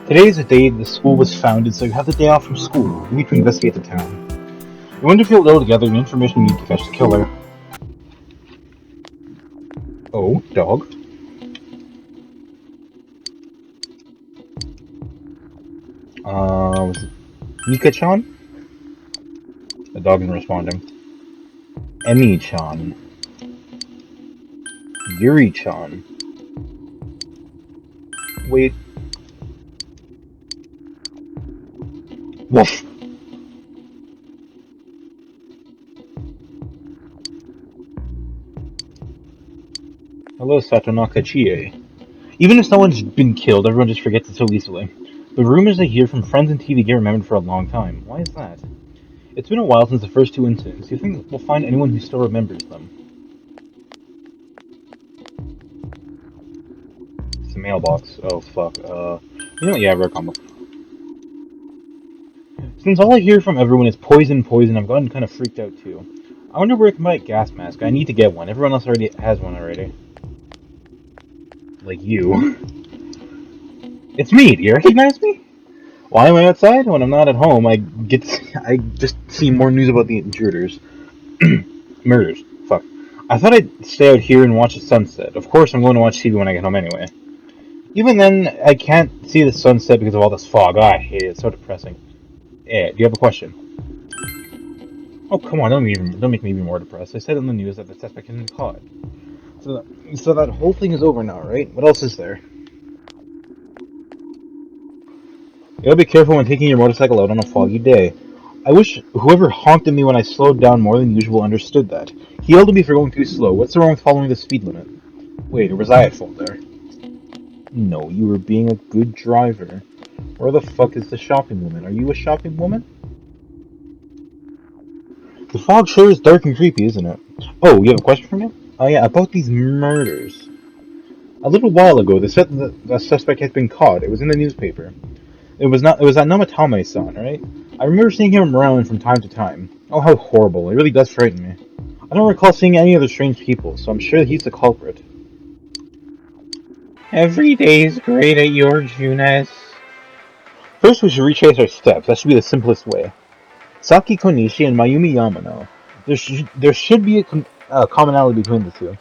Today is the day the school was founded, so you have the day off from school. You need to investigate the town. You want to feel ill together the information you need to catch the killer. Oh, dog. Was it Mika-chan? The dog isn't responding. Emmy-chan. Yuri-chan. Wait. Woof. Hello, Satonaka Chie. Even if someone's been killed, everyone just forgets it so easily. The rumors I hear from friends and TV get remembered for a long time. Why is that? It's been a while since the first two incidents. Do you think we'll find anyone who still remembers them? It's a mailbox. Oh, fuck. You know what? Yeah, rare comic. Since all I hear from everyone is poison, poison, I've gotten kind of freaked out too. I wonder where I can buy a gas mask. I need to get one. Everyone else already has one already. Like you. It's me. Do you recognize me? Why am I outside? When I'm not at home, I just see more news about the intruders. Murders. Fuck. I thought I'd stay out here and watch the sunset. Of course, I'm going to watch TV when I get home anyway. Even then, I can't see the sunset because of all this fog. I hate it. It's so depressing. Yeah, do you have a question? Oh, come on, don't make me even more depressed. I said in the news that the suspect has been caught. So that whole thing is over now, right? What else is there? You gotta be careful when taking your motorcycle out on a foggy day. I wish whoever honked at me when I slowed down more than usual understood that. He yelled at me for going too slow. What's wrong with following the speed limit? Wait, or was I at fault there? No, you were being a good driver. Where the fuck is the shopping woman? Are you a shopping woman? The fog sure is dark and creepy, isn't it? Oh, you have a question for me? Oh yeah, about these murders. A little while ago, they said that the suspect had been caught. It was in the newspaper. It was not. It was that Namatame-san, right? I remember seeing him around from time to time. Oh, how horrible! It really does frighten me. I don't recall seeing any other strange people, so I'm sure he's the culprit. Every day is great at your Junes. First, we should retrace our steps. That should be the simplest way. Saki Konishi and Mayumi Yamano. There should be a commonality between the two.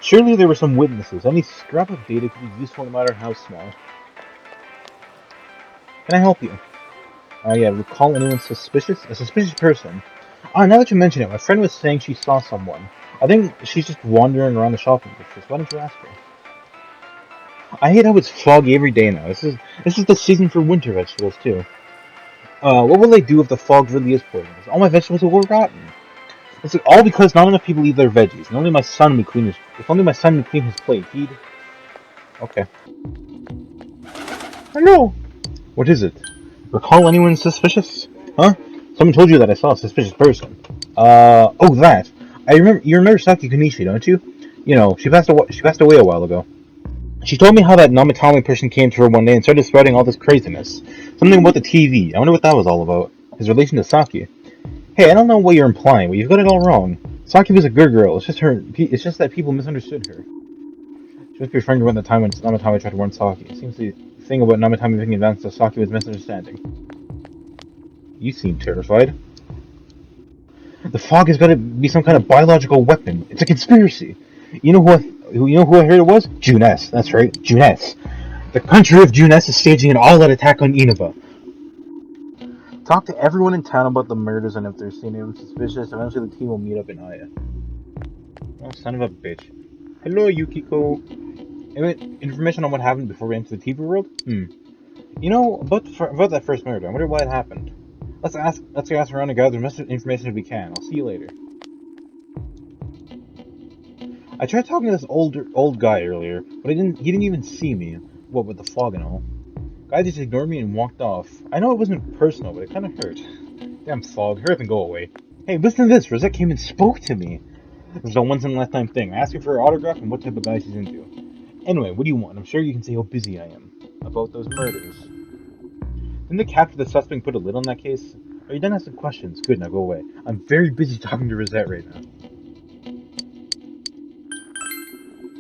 Surely there were some witnesses. Any scrap of data could be useful no matter how small. Can I help you? Yeah, recall anyone suspicious? A suspicious person. Now that you mention it, my friend was saying she saw someone. I think she's just wandering around the shopping district. Why don't you ask her? I hate how it's foggy every day now. This is the season for winter vegetables too. What will they do if the fog really is poisonous? All my vegetables will go rotten. It's all because not enough people eat their veggies. And only my son would clean his. If only my son would clean his plate, he'd. Okay. Hello. What is it? Recall anyone suspicious? Huh? Someone told you that I saw a suspicious person. Oh, that. I remember. You remember Saki Konishi, don't you? You know, she passed away a while ago. She told me how that Namatame person came to her one day and started spreading all this craziness. Something about the TV. I wonder what that was all about. His relation to Saki. Hey, I don't know what you're implying, but you've got it all wrong. Saki was a good girl. It's just her. It's just that people misunderstood her. She must be referring to the time when Namatame tried to warn Saki. It seems the thing about Namatame being advanced to Saki was misunderstanding. You seem terrified. The fog has got to be some kind of biological weapon. It's a conspiracy. You know who I heard it was? Junes. That's right, Junes. The country of Junes is staging an all-out attack on Inaba. Talk to everyone in town about the murders, and if they're seen anyone suspicious, eventually the team will meet up in Aya. Oh, son of a bitch. Hello, Yukiko. Any information on what happened before we enter the TV world? You know, about that first murder, I wonder why it happened. Let's ask around and gather as much information as we can. I'll see you later. I tried talking to this old guy earlier, but he didn't even see me. What with the fog and all. Guy just ignored me and walked off. I know it wasn't personal, but it kind of hurt. Damn fog, hurry up and go away. Hey, listen to this. Rosette came and spoke to me. This is a once in a lifetime thing. I asked her for her autograph and what type of guy she's into. Anyway, what do you want? I'm sure you can see how busy I am. About those murders. Didn't the capture the suspect and put a lid on that case? Are you done asking questions? Good, now go away. I'm very busy talking to Rosette right now.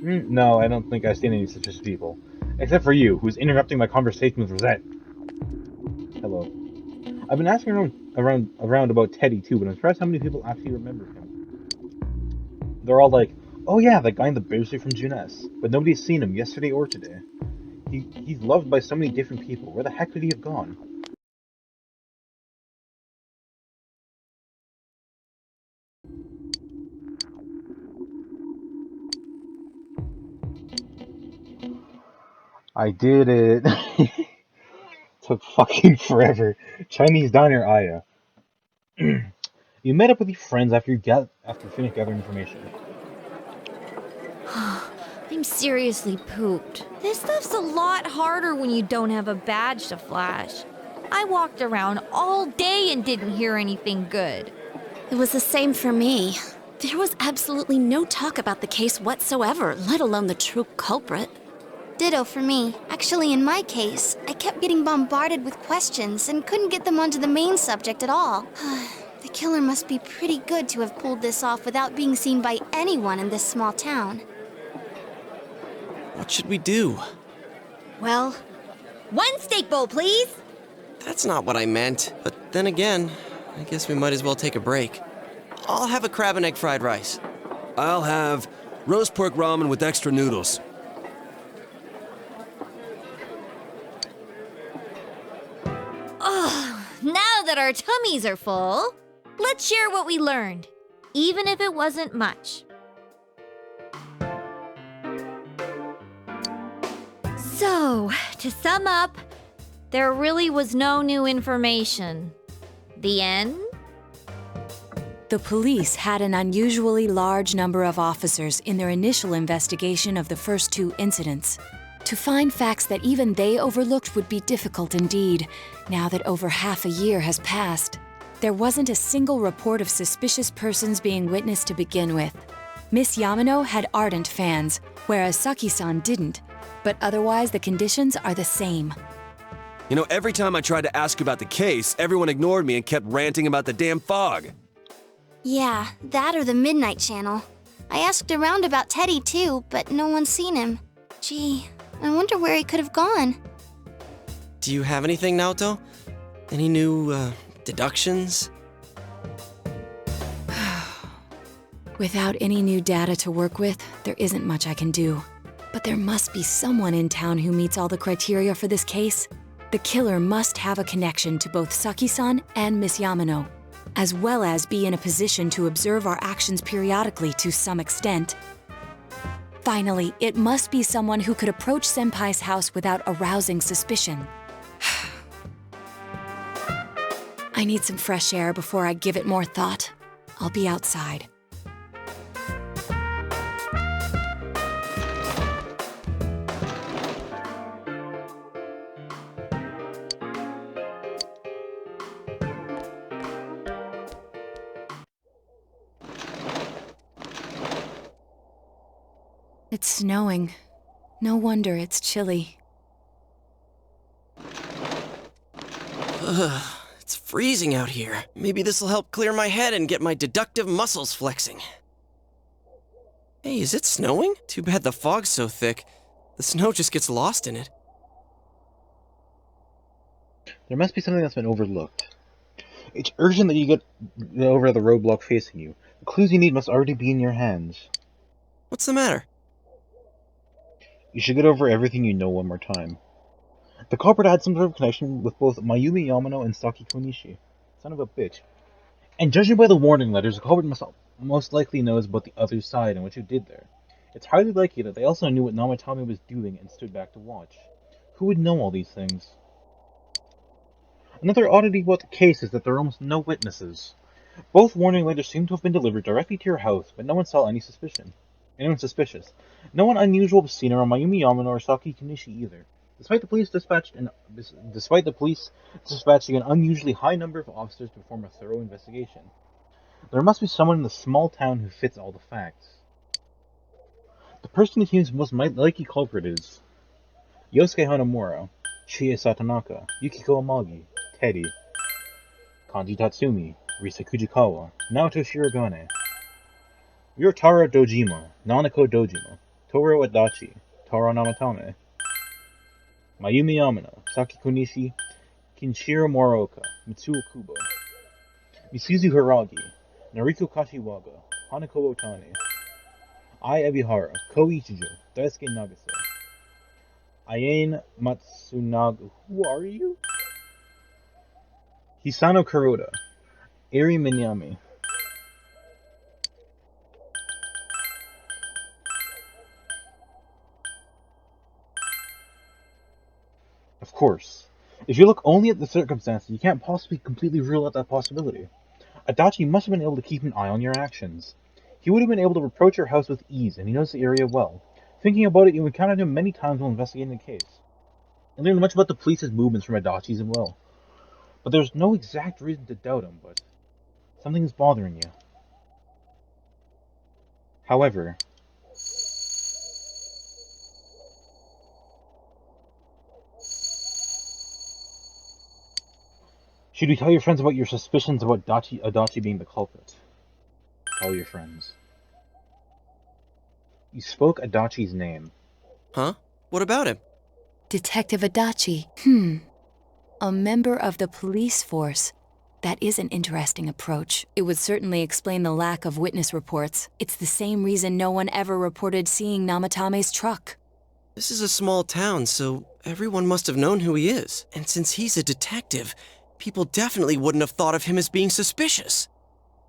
No, I don't think I've seen any suspicious people. Except for you, who's interrupting my conversation with Rosette. I've been asking around about Teddy too, but I'm surprised how many people actually remember him. They're all like, "Oh yeah, that guy in the bear suit from Junes," but nobody's seen him yesterday or today. He's loved by so many different people. Where the heck could he have gone? I did it. Took fucking forever. Chinese diner Aya. You met up with your friends after you finished gathering information. I'm seriously pooped. This stuff's a lot harder when you don't have a badge to flash. I walked around all day and didn't hear anything good. It was the same for me. There was absolutely no talk about the case whatsoever, let alone the true culprit. Ditto for me. Actually, in my case, I kept getting bombarded with questions and couldn't get them onto the main subject at all. The killer must be pretty good to have pulled this off without being seen by anyone in this small town. What should we do? Well, one steak bowl, please. That's not what I meant. But then again, I guess we might as well take a break. I'll have a crab and egg fried rice. I'll have roast pork ramen with extra noodles. Now that our tummies are full, let's share what we learned, even if it wasn't much. So, to sum up, there really was no new information. The end? The police had an unusually large number of officers in their initial investigation of the first two incidents. To find facts that even they overlooked would be difficult indeed, now that over half a year has passed. There wasn't a single report of suspicious persons being witnessed to begin with. Miss Yamano had ardent fans, whereas Saki-san didn't, but otherwise the conditions are the same. You know, every time I tried to ask about the case, everyone ignored me and kept ranting about the damn fog. Yeah, that or the Midnight Channel. I asked around about Teddy too, but no one's seen him. Gee, I wonder where he could have gone. Do you have anything, Naoto? Any new, deductions? Without any new data to work with, there isn't much I can do. But there must be someone in town who meets all the criteria for this case. The killer must have a connection to both Saki-san and Miss Yamano, as well as be in a position to observe our actions periodically to some extent. Finally, it must be someone who could approach Senpai's house without arousing suspicion. I need some fresh air before I give it more thought. I'll be outside. It's snowing. No wonder it's chilly. Ugh, it's freezing out here. Maybe this'll help clear my head and get my deductive muscles flexing. Hey, is it snowing? Too bad the fog's so thick. The snow just gets lost in it. There must be something that's been overlooked. It's urgent that you get over the roadblock facing you. The clues you need must already be in your hands. What's the matter? You should get over everything you know one more time. The culprit had some sort of connection with both Mayumi Yamano and Saki Konishi. Son of a bitch. And judging by the warning letters, the culprit most likely knows about the other side and what you did there. It's highly likely that they also knew what Namatame was doing and stood back to watch. Who would know all these things? Another oddity about the case is that there are almost no witnesses. Both warning letters seem to have been delivered directly to your house, but no one saw anyone suspicious. No one unusual was seen around Mayumi Yamano or Saki Konishi either, despite the police dispatching an unusually high number of officers to perform a thorough investigation. There must be someone in the small town who fits all the facts. The person who seems most likely culprit is Yosuke Hanamura, Chie Satonaka, Yukiko Amagi, Teddy, Kanji Tatsumi, Risa Kujikawa, Naoto Shirogane, Ryotaro Dojima, Nanako Dojima, Toro Adachi, Taro Namatame, Mayumi Yamano, Saki Konishi, Kinshiro Moroka, Mitsuo Kubo, Misuzu Hiragi, Nariko Kashiwaga, Hanako Otani, Ai Ebihara, Ko Ichijo, Daisuke Nagase, Ayane Matsunaga. Who are you? Hisano Kuroda, Eri Minyami. Of course. If you look only at the circumstances, you can't possibly completely rule out that possibility. Adachi must have been able to keep an eye on your actions. He would have been able to approach your house with ease, and he knows the area well. Thinking about it, you encountered him many times while investigating the case. And learned much about the police's movements from Adachi's as well. But there's no exact reason to doubt him, but something is bothering you. However, should we tell your friends about your suspicions about Adachi being the culprit? Tell your friends. You spoke Adachi's name. Huh? What about him? Detective Adachi. A member of the police force. That is an interesting approach. It would certainly explain the lack of witness reports. It's the same reason no one ever reported seeing Namatame's truck. This is a small town, so everyone must have known who he is. And since he's a detective, people definitely wouldn't have thought of him as being suspicious.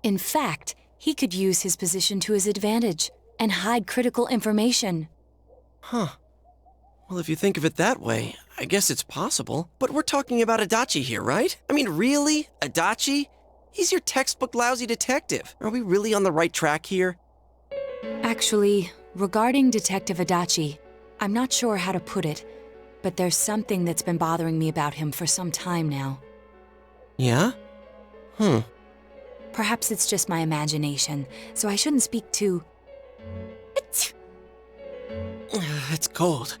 In fact, he could use his position to his advantage and hide critical information. Huh. Well, if you think of it that way, I guess it's possible. But we're talking about Adachi here, right? I mean, really? Adachi? He's your textbook lousy detective. Are we really on the right track here? Actually, regarding Detective Adachi, I'm not sure how to put it, but there's something that's been bothering me about him for some time now. Yeah? Perhaps it's just my imagination, so I shouldn't speak too... It's cold.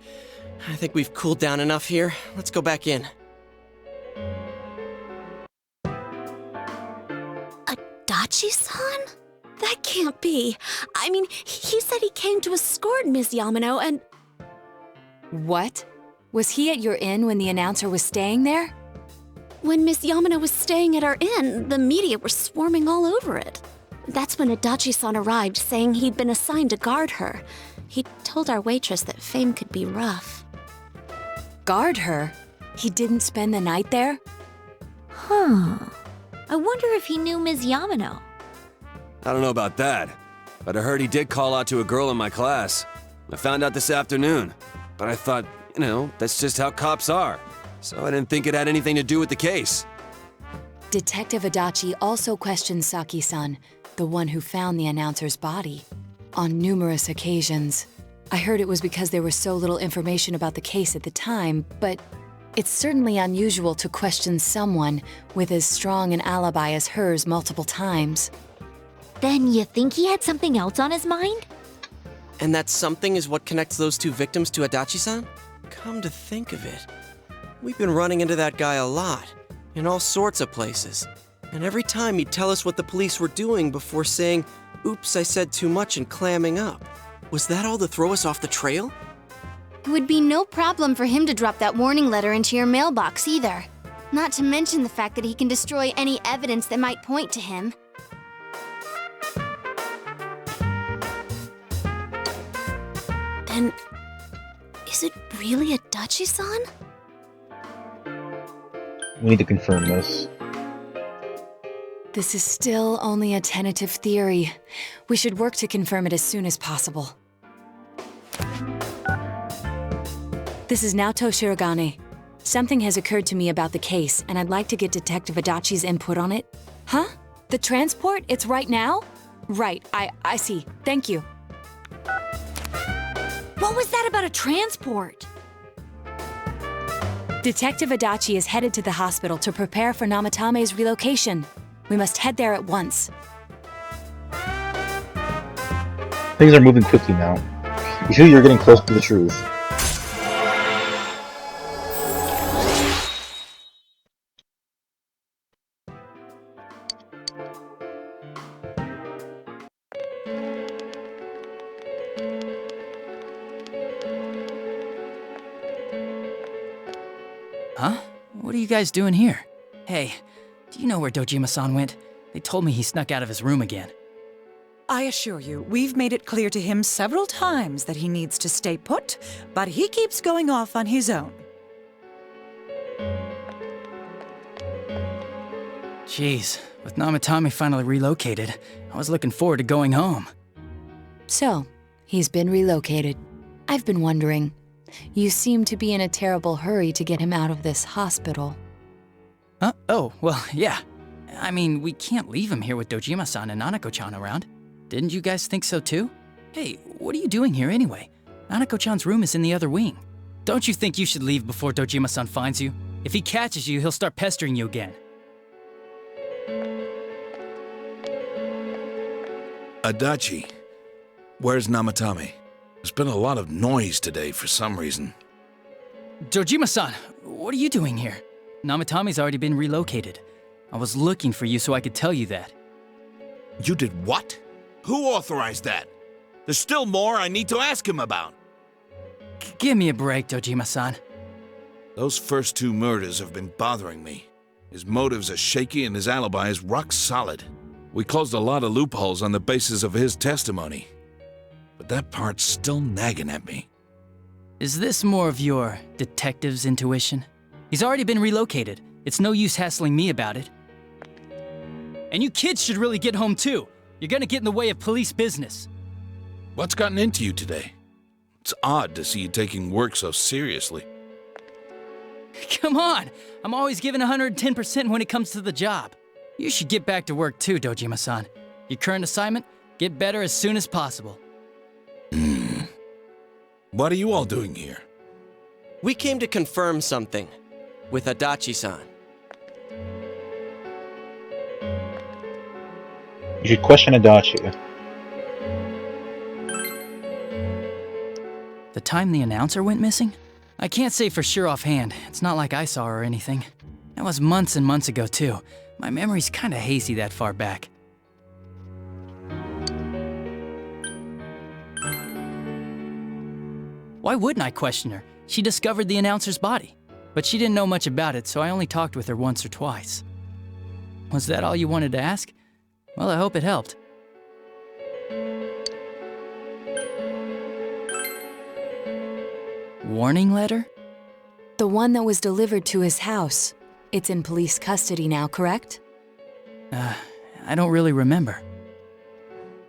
I think we've cooled down enough here. Let's go back in. Adachi-san? That can't be. I mean, he said he came to escort Miss Yamano and... What? Was he at your inn when the announcer was staying there? When Miss Yamano was staying at our inn, the media were swarming all over it. That's when Adachi-san arrived, saying he'd been assigned to guard her. He told our waitress that fame could be rough. Guard her? He didn't spend the night there? Huh. I wonder if he knew Ms. Yamano. I don't know about that, but I heard he did call out to a girl in my class. I found out this afternoon, but I thought, that's just how cops are. So I didn't think it had anything to do with the case. Detective Adachi also questioned Saki-san, the one who found the announcer's body, on numerous occasions. I heard it was because there was so little information about the case at the time, but it's certainly unusual to question someone with as strong an alibi as hers multiple times. Then you think he had something else on his mind? And that something is what connects those two victims to Adachi-san? Come to think of it, we've been running into that guy a lot, in all sorts of places. And every time he'd tell us what the police were doing before saying, "Oops, I said too much," and clamming up. Was that all to throw us off the trail? It would be no problem for him to drop that warning letter into your mailbox either. Not to mention the fact that he can destroy any evidence that might point to him. Then, is it really Adachi-san? We need to confirm this. This is still only a tentative theory. We should work to confirm it as soon as possible. This is Naoto Shirogane. Something has occurred to me about the case, and I'd like to get Detective Adachi's input on it. Huh? The transport? It's right now? Right, I see. Thank you. What was that about a transport? Detective Adachi is headed to the hospital to prepare for Namatame's relocation. We must head there at once. Things are moving quickly now. You feel you're getting close to the truth. Huh? What are you guys doing here? Hey, do you know where Dojima-san went? They told me he snuck out of his room again. I assure you, we've made it clear to him several times that he needs to stay put, but he keeps going off on his own. Jeez, with Namatame finally relocated, I was looking forward to going home. So, he's been relocated. I've been wondering. You seem to be in a terrible hurry to get him out of this hospital. Huh? Oh, well, yeah. I mean, we can't leave him here with Dojima-san and Nanako-chan around. Didn't you guys think so too? Hey, what are you doing here anyway? Nanako-chan's room is in the other wing. Don't you think you should leave before Dojima-san finds you? If he catches you, he'll start pestering you again. Adachi, where's Namatame? There's been a lot of noise today for some reason. Dojima-san, what are you doing here? Namatame's already been relocated. I was looking for you so I could tell you that. You did what? Who authorized that? There's still more I need to ask him about. Give me a break, Dojima-san. Those first 2 murders have been bothering me. His motives are shaky and his alibi is rock solid. We closed a lot of loopholes on the basis of his testimony. But that part's still nagging at me. Is this more of your detective's intuition? He's already been relocated. It's no use hassling me about it. And you kids should really get home too. You're gonna get in the way of police business. What's gotten into you today? It's odd to see you taking work so seriously. Come on! I'm always giving 110% when it comes to the job. You should get back to work too, Dojima-san. Your current assignment? Get better as soon as possible. What are you all doing here? We came to confirm something with Adachi-san. You should question Adachi. The time the announcer went missing? I can't say for sure offhand. It's not like I saw her or anything. That was months and months ago too. My memory's kinda hazy that far back. Why wouldn't I question her? She discovered the announcer's body. But she didn't know much about it, so I only talked with her once or twice. Was that all you wanted to ask? Well, I hope it helped. Warning letter? The one that was delivered to his house. It's in police custody now, correct? I don't really remember.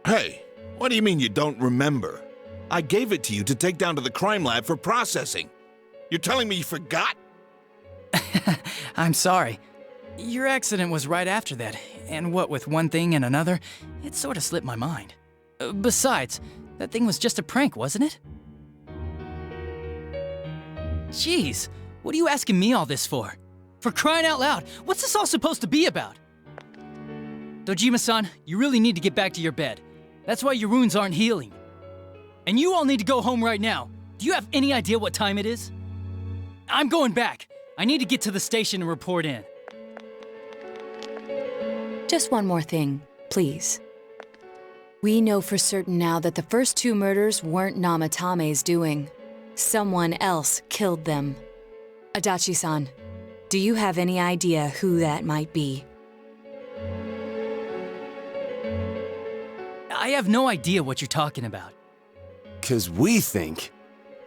Hey, what do you mean you don't remember? I gave it to you to take down to the crime lab for processing. You're telling me you forgot? I'm sorry. Your accident was right after that, and what with one thing and another, it sort of slipped my mind. Besides, that thing was just a prank, wasn't it? Jeez, what are you asking me all this for? For crying out loud, what's this all supposed to be about? Dojima-san, you really need to get back to your bed. That's why your wounds aren't healing. And you all need to go home right now. Do you have any idea what time it is? I'm going back. I need to get to the station and report in. Just one more thing, please. We know for certain now that the first 2 murders weren't Namatame's doing. Someone else killed them. Adachi-san, do you have any idea who that might be? I have no idea what you're talking about. 'Cause we think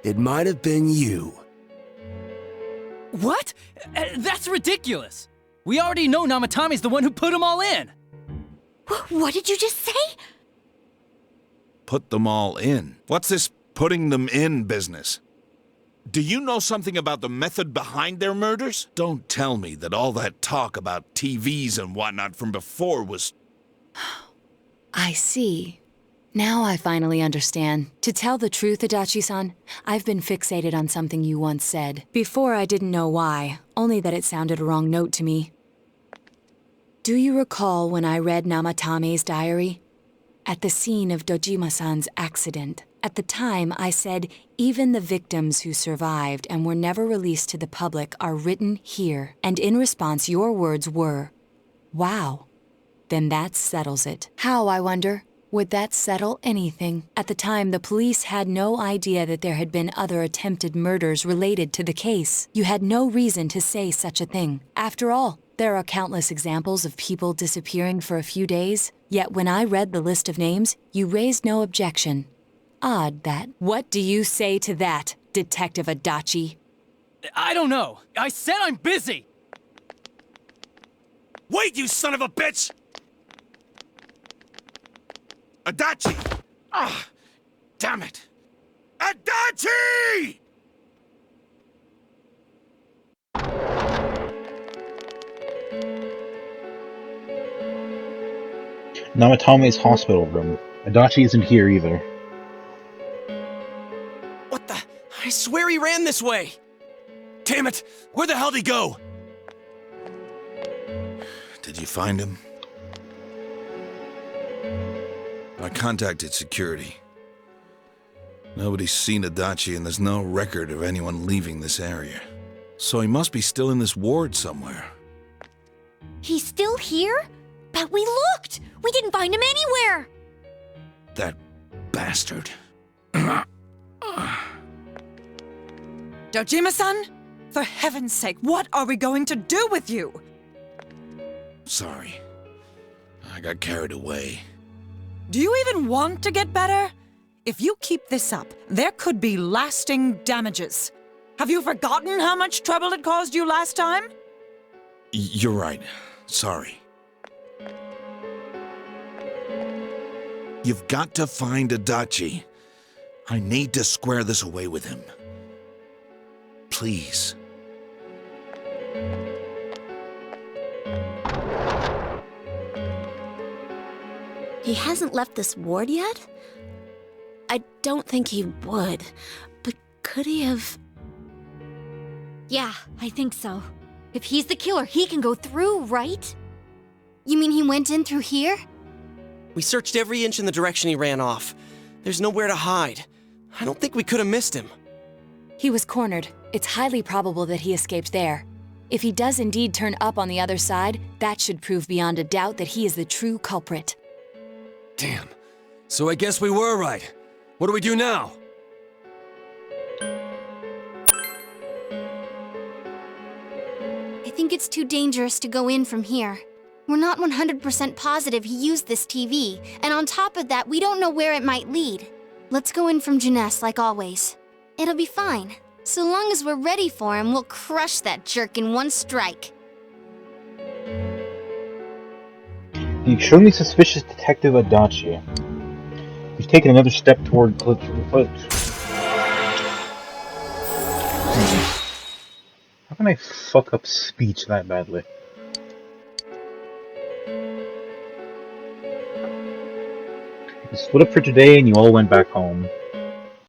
it might have been you. What? That's ridiculous! We already know Namatame's the one who put them all in! What did you just say? Put them all in. What's this putting them in business? Do you know something about the method behind their murders? Don't tell me that all that talk about TVs and whatnot from before was... I see. Now I finally understand. To tell the truth, Adachi-san, I've been fixated on something you once said. Before I didn't know why, only that it sounded a wrong note to me. Do you recall when I read Namatame's diary? At the scene of Dojima-san's accident. At the time, I said, even the victims who survived and were never released to the public are written here. And in response, your words were, wow. Then that settles it. How, I wonder? Would that settle anything? At the time, the police had no idea that there had been other attempted murders related to the case. You had no reason to say such a thing. After all, there are countless examples of people disappearing for a few days. Yet when I read the list of names, you raised no objection. Odd that. What do you say to that, Detective Adachi? I don't know. I said I'm busy! Wait, you son of a bitch! Adachi! Ah! Damn it! Adachi! Namatome's hospital room. Adachi isn't here either. What the? I swear he ran this way! Damn it! Where the hell did he go? Did you find him? I contacted security. Nobody's seen Adachi and there's no record of anyone leaving this area. So he must be still in this ward somewhere. He's still here? But we looked! We didn't find him anywhere! That bastard. Dojima-san? For heaven's sake, what are we going to do with you? Sorry. I got carried away. Do you even want to get better? If you keep this up, there could be lasting damages. Have you forgotten how much trouble it caused you last time? You're right. Sorry. You've got to find Adachi. I need to square this away with him. Please. He hasn't left this ward yet? I don't think he would, but could he have... Yeah, I think so. If he's the killer, he can go through, right? You mean he went in through here? We searched every inch in the direction he ran off. There's nowhere to hide. I don't think we could have missed him. He was cornered. It's highly probable that he escaped there. If he does indeed turn up on the other side, that should prove beyond a doubt that he is the true culprit. Damn. So I guess we were right. What do we do now? I think it's too dangerous to go in from here. We're not 100% positive he used this TV, and on top of that, we don't know where it might lead. Let's go in from Jeunesse like always. It'll be fine. So long as we're ready for him, we'll crush that jerk in one strike. The extremely suspicious Detective Adachi. He's taken another step toward Culprit. How can I fuck up speech that badly? You split up for today and you all went back home.